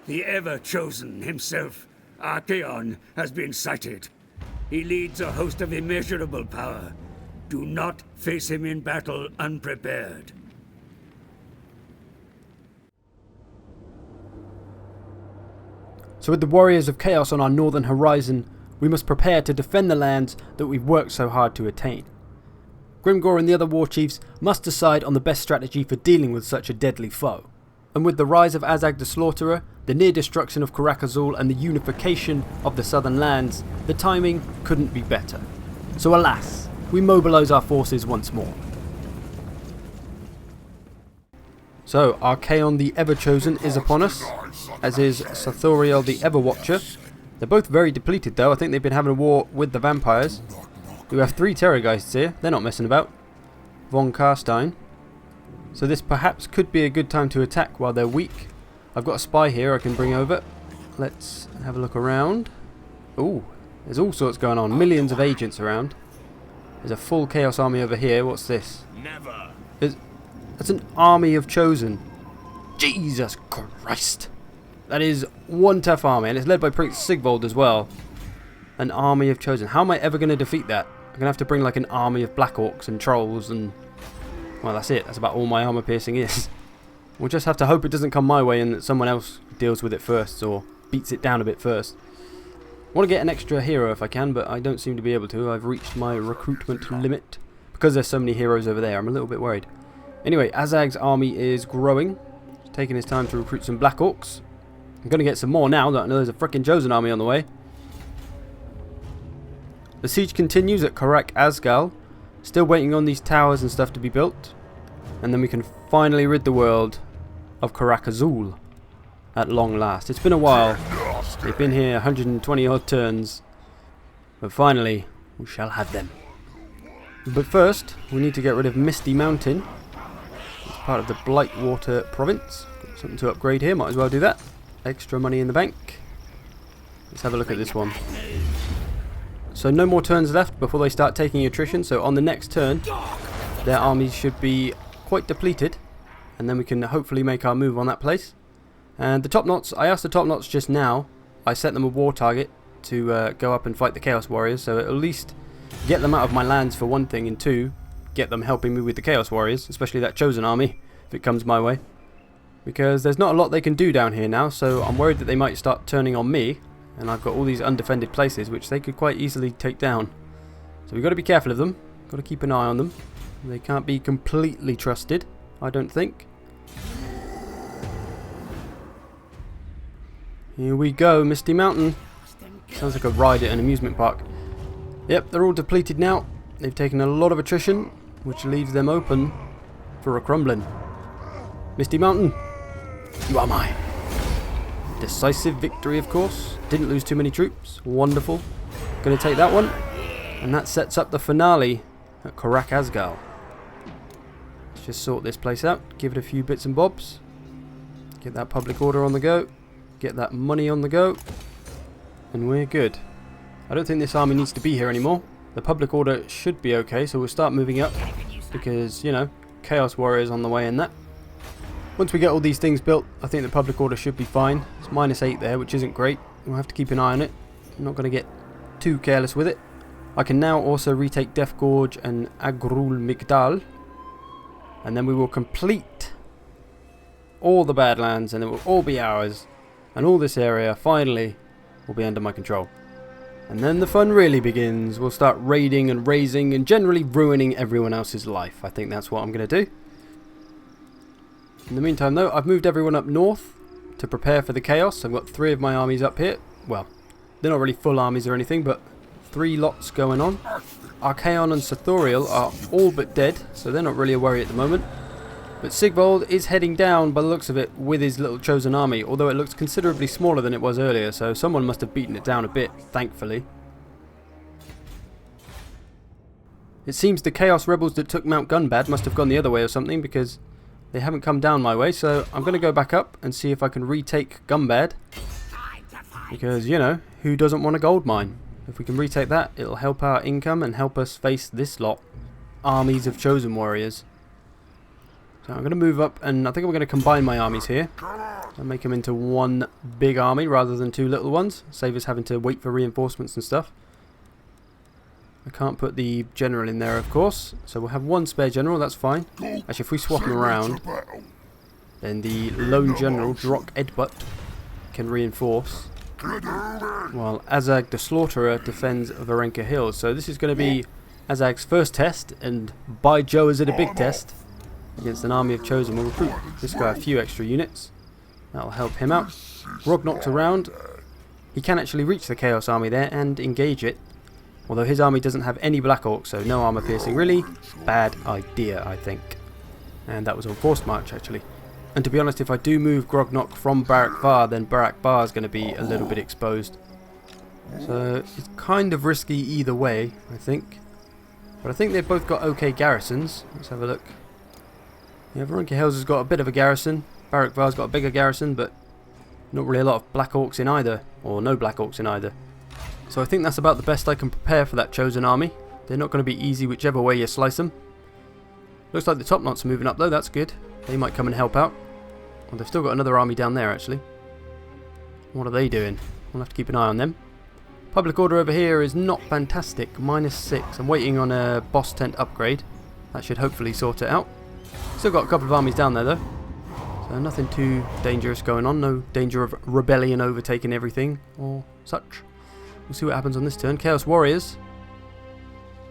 The ever-chosen himself, Archaon, has been sighted. He leads a host of immeasurable power. Do not face him in battle unprepared. So with the warriors of chaos on our northern horizon, we must prepare to defend the lands that we've worked so hard to attain. Grimgor and the other war chiefs must decide on the best strategy for dealing with such a deadly foe. And with the rise of Azag the Slaughterer, the near destruction of Karak Azul and the unification of the southern lands, the timing couldn't be better. So alas, we mobilise our forces once more. So Archaon the Ever-Chosen is upon us, as is Sathoriel the Ever-Watcher. They're both very depleted though. I think they've been having a war with the vampires. We have 3 Terrorgeists here, they're not messing about. Von Karstein. So this perhaps could be a good time to attack while they're weak. I've got a spy here I can bring over. Let's have a look around. Ooh, there's all sorts going on. Millions of agents around. There's a full Chaos army over here. What's this? That's an army of Chosen. Jesus Christ. That is one tough army, and it's led by Prince Sigvald as well. An army of Chosen. How am I ever going to defeat that? I'm going to have to bring like an army of Black Orcs and Trolls and... well, that's it. That's about all my armor piercing is. We'll just have to hope it doesn't come my way and that someone else deals with it first or beats it down a bit first. I want to get an extra hero if I can, but I don't seem to be able to. I've reached my recruitment limit. Because there's so many heroes over there, I'm a little bit worried. Anyway, Azag's army is growing. He's taking his time to recruit some Black Orcs. I'm going to get some more now that I know there's a frickin' Chosen army on the way. The siege continues at Karak Azgal. Still waiting on these towers and stuff to be built. And then we can finally rid the world of Karak Azul at long last. It's been a while. They've been here 120 odd turns. But finally, we shall have them. But first, we need to get rid of Misty Mountain. It's part of the Blightwater province. Got something to upgrade here, might as well do that. Extra money in the bank. Let's have a look at this one. So no more turns left before they start taking attrition. So on the next turn, their armies should be quite depleted. And then we can hopefully make our move on that place. And the Top Knots, I asked the Top Knots just now. I set them a war target to go up and fight the Chaos Warriors. So at least get them out of my lands for one thing. And two, get them helping me with the Chaos Warriors. Especially that Chosen army, if it comes my way. Because there's not a lot they can do down here now. So I'm worried that they might start turning on me. And I've got all these undefended places which they could quite easily take down. So we've got to be careful of them. Got to keep an eye on them. They can't be completely trusted, I don't think. Here we go, Misty Mountain. Sounds like a ride at an amusement park. Yep, they're all depleted now. They've taken a lot of attrition, which leaves them open for a crumbling. Misty Mountain, you are mine. Decisive victory, of course. Didn't lose too many troops. Wonderful. Going to take that one. And that sets up the finale at Karak Azgal. Let's just sort this place out. Give it a few bits and bobs. Get that public order on the go. Get that money on the go. And we're good. I don't think this army needs to be here anymore. The public order should be okay. So we'll start moving up. Because, you know, Chaos Warriors on the way in that. Once we get all these things built, I think the public order should be fine. It's -8 there, which isn't great. We'll have to keep an eye on it. I'm not going to get too careless with it. I can now also retake Death Gorge and Agrul Migdal. And then we will complete all the Badlands and it will all be ours. And all this area, finally, will be under my control. And then the fun really begins. We'll start raiding and razing and generally ruining everyone else's life. I think that's what I'm going to do. In the meantime though, I've moved everyone up north to prepare for the chaos. I've got 3 of my armies up here. Well, they're not really full armies or anything, but 3 lots going on. Archaon and Sathoriel are all but dead, so they're not really a worry at the moment. But Sigvald is heading down by the looks of it with his little Chosen army, although it looks considerably smaller than it was earlier, so someone must have beaten it down a bit, thankfully. It seems the Chaos Rebels that took Mount Gunbad must have gone the other way or something, because they haven't come down my way, so I'm going to go back up and see if I can retake Gunbad. Because, you know, who doesn't want a gold mine? If we can retake that, it'll help our income and help us face this lot. Armies of Chosen Warriors. So I'm going to move up, and I think I'm going to combine my armies here and make them into one big army rather than two little ones. Save us having to wait for reinforcements and stuff. I can't put the general in there, of course, so we'll have one spare general, that's fine. Actually, if we swap them around, then the lone general, Drock Edbutt, can reinforce, while Azag the Slaughterer defends Varenka Hills. So this is going to be Azag's first test, and by Joe is it a big test, against an army of Chosen. We'll recruit this guy a few extra units. That'll help him out. Grognok's around. He can actually reach the Chaos Army there and engage it. Although his army doesn't have any Black Orcs, so no armor piercing. Really bad idea, I think. And that was on forced march, actually. And to be honest, if I do move Grognok from Barak Bar, then Barak Bar is going to be a little bit exposed. So it's kind of risky either way, I think. But I think they've both got okay garrisons. Let's have a look. Yeah, Varenka Hills has got a bit of a garrison. Barak Bar's got a bigger garrison, but not really a lot of Black Orcs in either. Or no Black Orcs in either. So I think that's about the best I can prepare for that Chosen army. They're not going to be easy whichever way you slice them. Looks like the top knots are moving up though, that's good. They might come and help out. Well, they've still got another army down there actually. What are they doing? We'll have to keep an eye on them. Public order over here is not fantastic. -6. I'm waiting on a boss tent upgrade. That should hopefully sort it out. Still got a couple of armies down there though. So nothing too dangerous going on. No danger of rebellion overtaking everything or such. We'll see what happens on this turn. Chaos Warriors.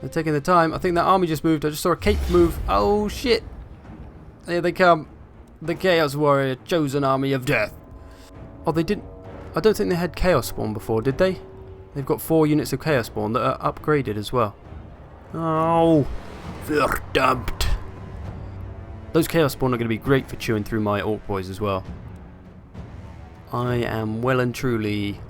They're taking their time. I think that army just moved. I just saw a cape move. Oh shit. Here they come. The Chaos Warrior Chosen Army of Death. Oh, they didn't. I don't think they had Chaos Spawn before, did they? They've got 4 units of Chaos Spawn that are upgraded as well. Oh. Verdammt. Those Chaos Spawn are going to be great for chewing through my Orc Boys as well. I am well and truly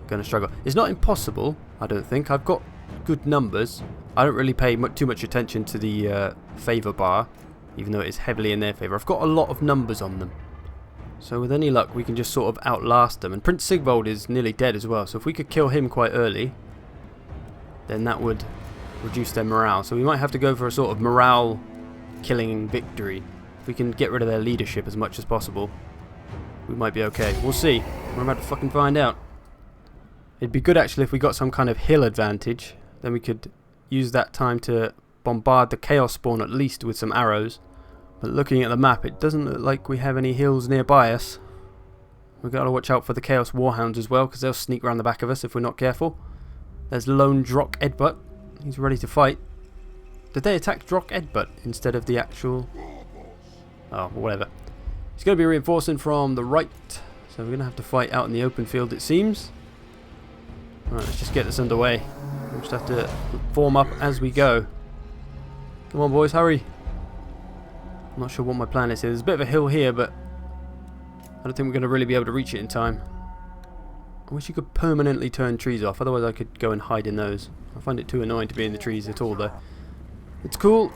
going to struggle. It's not impossible, I don't think. I've got good numbers. I don't really pay too much attention to the favour bar, even though it is heavily in their favour. I've got a lot of numbers on them. So with any luck, we can just sort of outlast them. And Prince Sigvold is nearly dead as well, so if we could kill him quite early, then that would reduce their morale. So we might have to go for a sort of morale killing victory. If we can get rid of their leadership as much as possible, we might be okay. We'll see. We're about to fucking find out. It'd be good actually if we got some kind of hill advantage. Then we could use that time to bombard the Chaos Spawn at least with some arrows. But looking at the map, it doesn't look like we have any hills nearby us. We've got to watch out for the Chaos Warhounds as well, because they'll sneak around the back of us if we're not careful. There's lone Drock Edbutt. He's ready to fight. Did they attack Drock Edbutt instead of the actual... Oh, whatever. He's going to be reinforcing from the right. So we're going to have to fight out in the open field, it seems. Alright, let's just get this underway. We'll just have to form up as we go. Come on, boys, hurry. I'm not sure what my plan is here. There's a bit of a hill here, but I don't think we're going to really be able to reach it in time. I wish you could permanently turn trees off, otherwise I could go and hide in those. I find it too annoying to be in the trees at all, though. It's cool.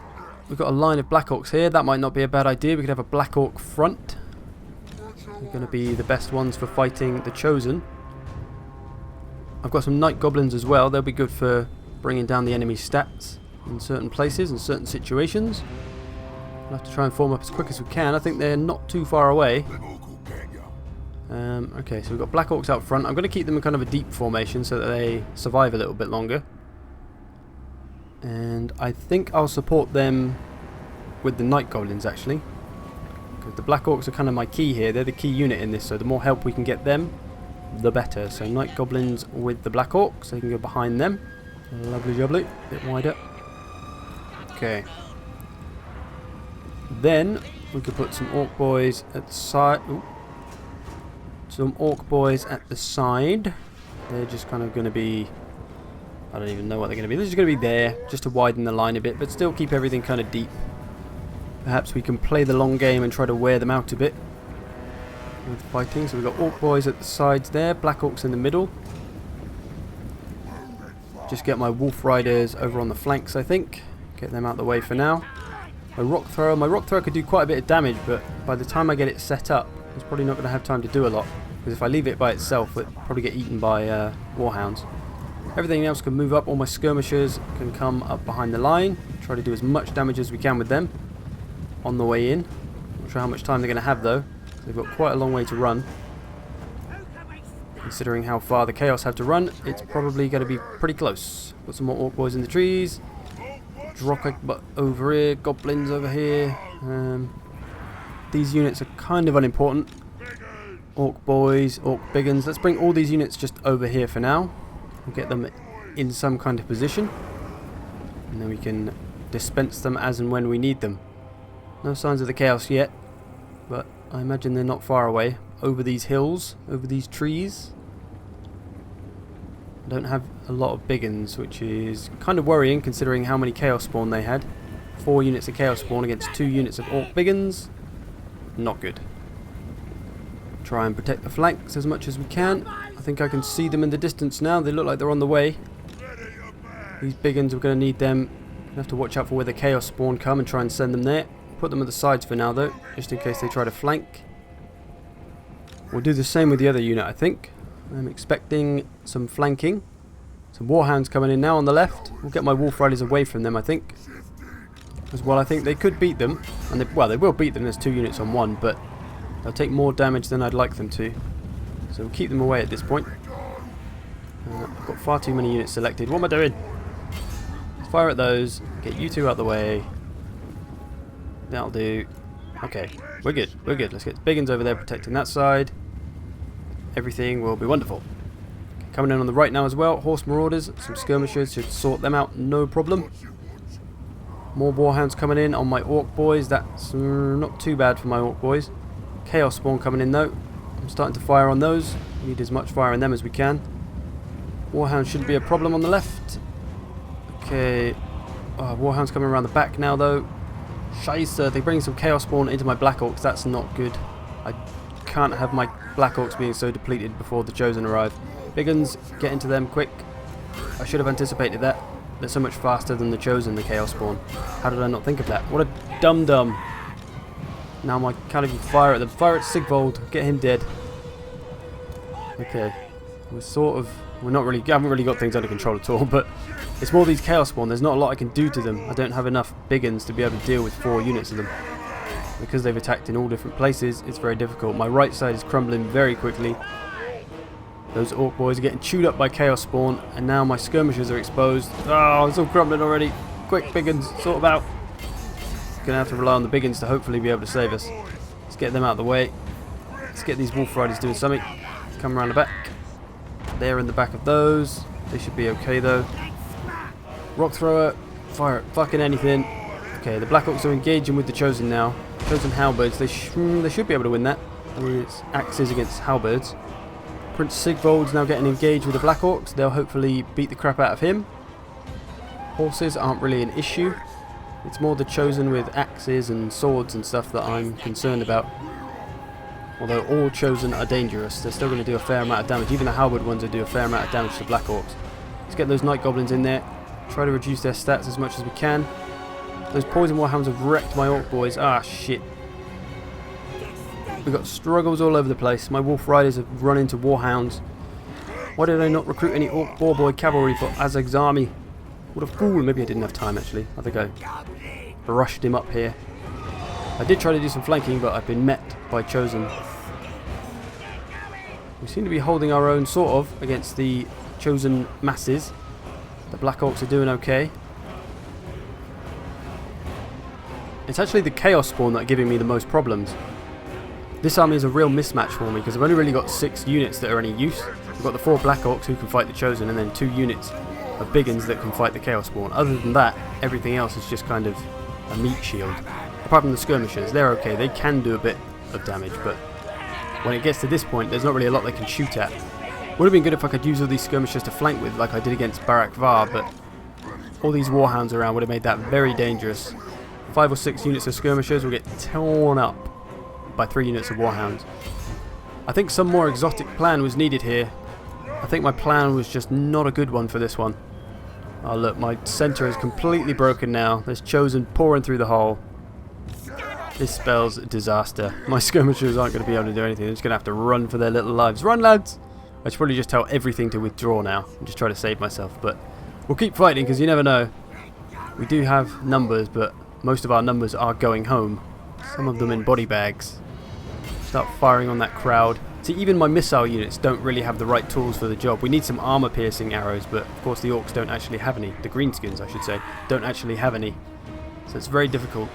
We've got a line of Black Orcs here. That might not be a bad idea. We could have a Black Orc front. They're going to be the best ones for fighting the Chosen. I've got some Night Goblins as well. They'll be good for bringing down the enemy's stats in certain places and certain situations. We'll have to try and form up as quick as we can. I think they're not too far away. Okay, so we've got Black Orcs out front. I'm going to keep them in kind of a deep formation so that they survive a little bit longer. And I think I'll support them with the Night Goblins actually. Because the Black Orcs are kind of my key here. They're the key unit in this, so the more help we can get them, the better. So Night Goblins with the Black Orcs. They can go behind them. Lovely jubbly. A bit wider. Okay. Then we could put some Orc Boys at the side. Ooh. Some Orc Boys at the side. They're just kind of going to be... I don't even know what they're going to be. They're just going to be there, just to widen the line a bit, but still keep everything kind of deep. Perhaps we can play the long game and try to wear them out a bit with fighting. So we've got Orc Boys at the sides there, Black Orcs in the middle. Just get my Wolf Riders over on the flanks, I think. Get them out of the way for now. My Rock Thrower could do quite a bit of damage, but by the time I get it set up, it's probably not going to have time to do a lot. Because if I leave it by itself, it'll probably get eaten by Warhounds. Everything else can move up. All my skirmishers can come up behind the line. Try to do as much damage as we can with them. on the way in. Not sure how much time they're going to have though. They've got quite a long way to run. Considering how far the Chaos have to run, it's probably going to be pretty close. Got some more Orc boys in the trees. Drock over here, Goblins over here. These units are kind of unimportant. Orc boys, Orc biggins. Let's bring all these units just over here for now. We'll get them in some kind of position. And then we can dispense them as and when we need them. No signs of the Chaos yet, but I imagine they're not far away. Over these hills, over these trees. I don't have a lot of biggins, which is kind of worrying considering how many Chaos spawn they had. 4 units of Chaos spawn against 2 units of Orc biggins. Not good. Try and protect the flanks as much as we can. I think I can see them in the distance now. They look like they're on the way. These biggins, we're going to need them. We have to watch out for where the Chaos spawn come and try and send them there. Put them at the sides for now though, just in case they try to flank. We'll do the same with the other unit, I think. I'm expecting some flanking. Some Warhounds coming in now on the left. We'll get my Wolf Riders away from them, I think. As well, I think they could beat them. And they will beat them. There's 2 units on 1, but they'll take more damage than I'd like them to. So we'll keep them away at this point. I've got far too many units selected. What am I doing? Let's fire at those. Get you 2 out the way. That'll do. Okay, we're good. We're good. Let's get biggins over there protecting that side. Everything will be wonderful. Coming in on the right now as well. Horse Marauders. Some skirmishers should sort them out. No problem. More Warhounds coming in on my Orc boys. That's not too bad for my Orc boys. Chaos spawn coming in though. I'm starting to fire on those. Need as much fire on them as we can. Warhounds shouldn't be a problem on the left. Okay. Warhounds coming around the back now though. Scheisse, they bring some Chaos spawn into my Black Orcs. That's not good. I can't have my Black Orcs being so depleted before the Chosen arrive. Biggins, get into them quick. I should have anticipated that. They're so much faster than the Chosen, the Chaos spawn. How did I not think of that? What a dum-dum. Now I can't even fire at them. Fire at Sigvold. Get him dead. Okay. We're not really, haven't really got things under control at all, but it's more these Chaos spawn. There's not a lot I can do to them. I don't have enough biggins to be able to deal with 4 units of them. Because they've attacked in all different places, it's very difficult. My right side is crumbling very quickly. Those Orc boys are getting chewed up by Chaos spawn, and now my skirmishers are exposed. Oh, it's all crumbling already. Quick, biggins, sort them out. Gonna have to rely on the biggins to hopefully be able to save us. Let's get them out of the way. Let's get these Wolf Riders doing something. Come around the back. They're in the back of those. They should be okay though. Rock thrower, fire at fucking anything. Okay, the Black Orcs are engaging with the Chosen now. Chosen halberds, they should be able to win that. I mean, it's axes against halberds. Prince Sigvold's now getting engaged with the Black Orcs. They'll hopefully beat the crap out of him. Horses aren't really an issue. It's more the Chosen with axes and swords and stuff that I'm concerned about. Although all Chosen are dangerous, they're still going to do a fair amount of damage. Even the halberd ones will do a fair amount of damage to Black Orcs. Let's get those Night Goblins in there. Try to reduce their stats as much as we can. Those Poison Warhounds have wrecked my Orc boys. Ah, shit. We've got struggles all over the place. My Wolf Riders have run into Warhounds. Why did I not recruit any Orc Boar Boy cavalry for Azag's army? What a fool. Maybe I didn't have time actually. I think I rushed him up here. I did try to do some flanking, but I've been met by Chosen. We seem to be holding our own sort of against the Chosen masses. The Black Orcs are doing okay. It's actually the Chaos spawn that are giving me the most problems. This army is a real mismatch for me because I've only really got 6 units that are any use. I've got the 4 Black Orcs who can fight the Chosen and then 2 units of biggins that can fight the Chaos spawn. Other than that, everything else is just kind of a meat shield. Apart from the skirmishers, they're okay. They can do a bit of damage, but when it gets to this point, there's not really a lot they can shoot at. Would have been good if I could use all these skirmishers to flank with like I did against Barak Var, but all these Warhounds around would have made that very dangerous. 5 or 6 units of skirmishers will get torn up by 3 units of Warhounds. I think some more exotic plan was needed here. I think my plan was just not a good one for this one. Oh look, my centre is completely broken now. There's Chosen pouring through the hole. This spells disaster. My skirmishers aren't going to be able to do anything. They're just going to have to run for their little lives. Run, lads! I should probably just tell everything to withdraw now and just try to save myself. But we'll keep fighting because you never know. We do have numbers, but most of our numbers are going home. Some of them in body bags. Start firing on that crowd. See, even my missile units don't really have the right tools for the job. We need some armor-piercing arrows, but of course the orcs don't actually have any. The Greenskins, I should say, don't actually have any. So it's very difficult.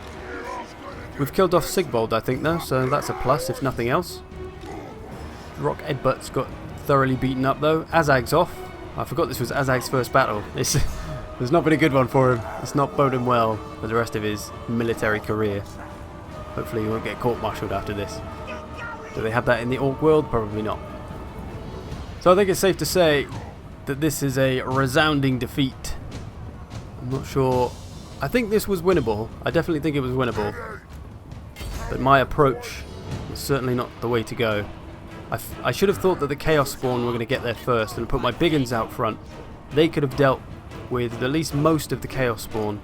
We've killed off Sigbold, I think, though, so that's a plus, if nothing else. Rock Edbutt's got thoroughly beaten up, though. Azag's off. I forgot this was Azag's first battle. It's not been a good one for him. It's not boding well for the rest of his military career. Hopefully he won't get court-martialed after this. Do they have that in the orc world? Probably not. So I think it's safe to say that this is a resounding defeat. I'm not sure. I think this was winnable. I definitely think it was winnable. But my approach was certainly not the way to go. I should have thought that the Chaos Spawn were going to get there first and put my big uns out front. They could have dealt with at least most of the Chaos Spawn.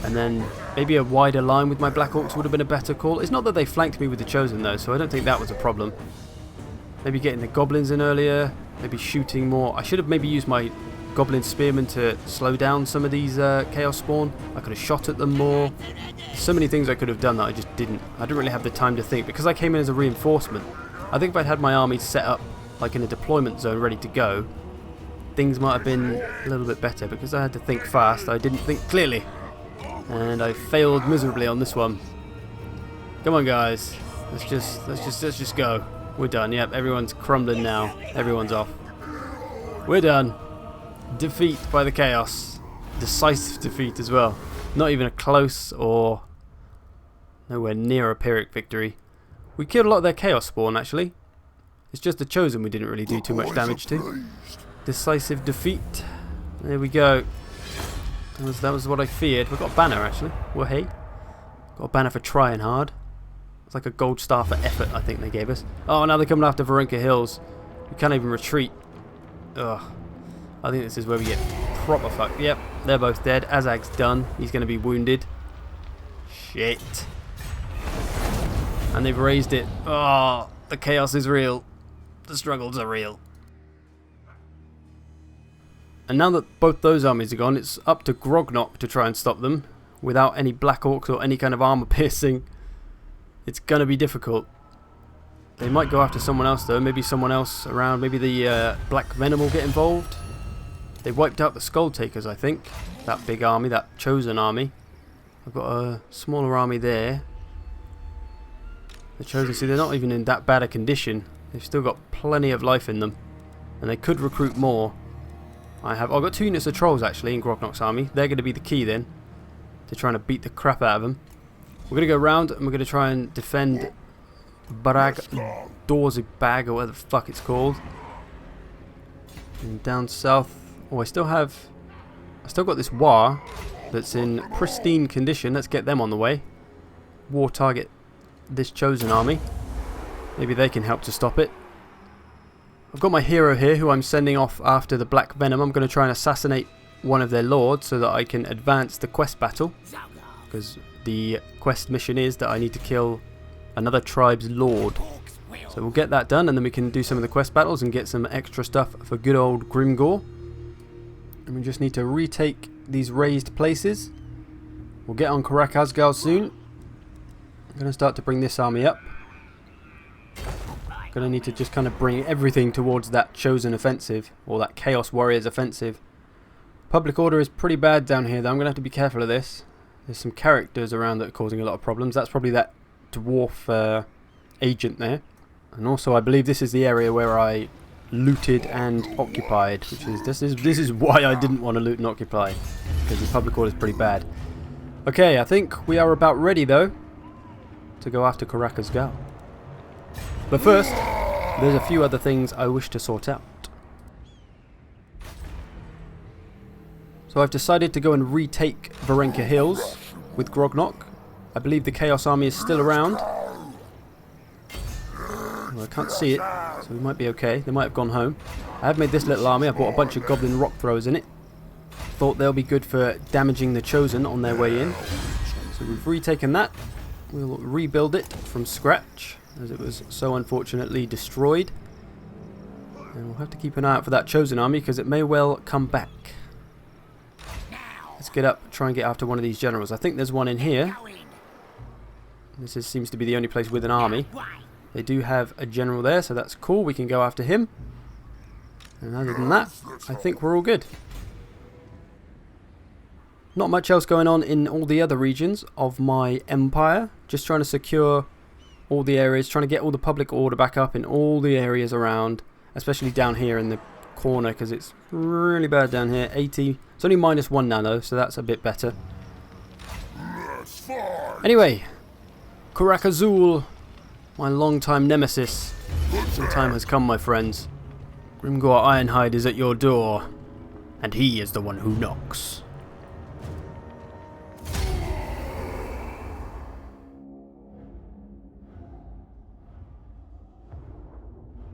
And then maybe a wider line with my Black Orcs would have been a better call. It's not that they flanked me with the Chosen though, so I don't think that was a problem. Maybe getting the Goblins in earlier, maybe shooting more. I should have maybe used my Goblin Spearmen to slow down some of these Chaos Spawn. I could have shot at them more. So many things I could have done that I just didn't. I didn't really have the time to think because I came in as a reinforcement. I think if I'd had my army set up like in a deployment zone ready to go, things might have been a little bit better because I had to think fast. I didn't think clearly. And I failed miserably on this one. Come on, guys. Let's just go. We're done. Yep, everyone's crumbling now. Everyone's off. We're done. Defeat by the Chaos. Decisive defeat as well. Not even a close or nowhere near a Pyrrhic victory. We killed a lot of their Chaos Spawn, actually. It's just the Chosen we didn't really do too much damage to. Decisive defeat. There we go. That was what I feared. We've got a banner, actually. Well, hey. Got a banner for trying hard. It's like a gold star for effort, I think they gave us. Oh, now they're coming after Varenka Hills. We can't even retreat. Ugh. I think this is where we get proper fucked. Yep, they're both dead. Azag's done. He's going to be wounded. Shit. And they've raised it. Oh, the chaos is real. The struggles are real. And now that both those armies are gone, it's up to Grognok to try and stop them without any Black Orcs or any kind of armor piercing. It's going to be difficult. They might go after someone else though, maybe someone else around, maybe the Black Venom will get involved. They wiped out the Skull Takers, I think. That big army, that Chosen army. I've got a smaller army there. The Chosen, see, they're not even in that bad a condition. They've still got plenty of life in them. And they could recruit more. I've got 2 units of Trolls actually in Grognok's army. They're going to be the key then to trying to beat the crap out of them. We're going to go round and we're going to try and defend Dorzibag or whatever the fuck it's called. And down south, I still got this War that's in pristine condition. Let's get them on the way. War target this Chosen army. Maybe they can help to stop it. I've got my hero here who I'm sending off after the Black Venom. I'm going to try and assassinate one of their lords so that I can advance the quest battle. Because the quest mission is that I need to kill another tribe's lord. So we'll get that done and then we can do some of the quest battles and get some extra stuff for good old Grimgor. And we just need to retake these raised places. We'll get on Karak Asgal soon. I'm going to start to bring this army up. Going to need to just kind of bring everything towards that Chosen offensive, or that Chaos Warriors offensive. Public order is pretty bad down here though. I'm going to have to be careful of this. There's some characters around that are causing a lot of problems. That's probably that dwarf agent there. And also I believe this is the area where I looted and occupied, which is this is why I didn't want to loot and occupy, because the public order is pretty bad. Okay, I think we are about ready though to go after Karak Asgal. But first, there's a few other things I wish to sort out. So I've decided to go and retake Varenka Hills with Grognok. I believe the Chaos Army is still around. Well, I can't see it, so we might be okay. They might have gone home. I have made this little army. I brought a bunch of Goblin Rock Throwers in it. Thought they'll be good for damaging the Chosen on their way in. So we've retaken that. We'll rebuild it from scratch, as it was so unfortunately destroyed. And we'll have to keep an eye out for that Chosen army, because it may well come back. Let's get up, try and get after one of these generals. I think there's one in here. Seems to be the only place with an army. They do have a general there, so that's cool. We can go after him. And other than that, I think we're all good. Not much else going on in all the other regions of my empire. Just trying to secure all the areas, trying to get all the public order back up in all the areas around, especially down here in the corner, because it's really bad down here. 80. It's only -1 now though, so that's a bit better. Anyway, Kurak Azul, my long-time nemesis. Your time has come, my friends. Grimgor Ironhide is at your door, and he is the one who knocks.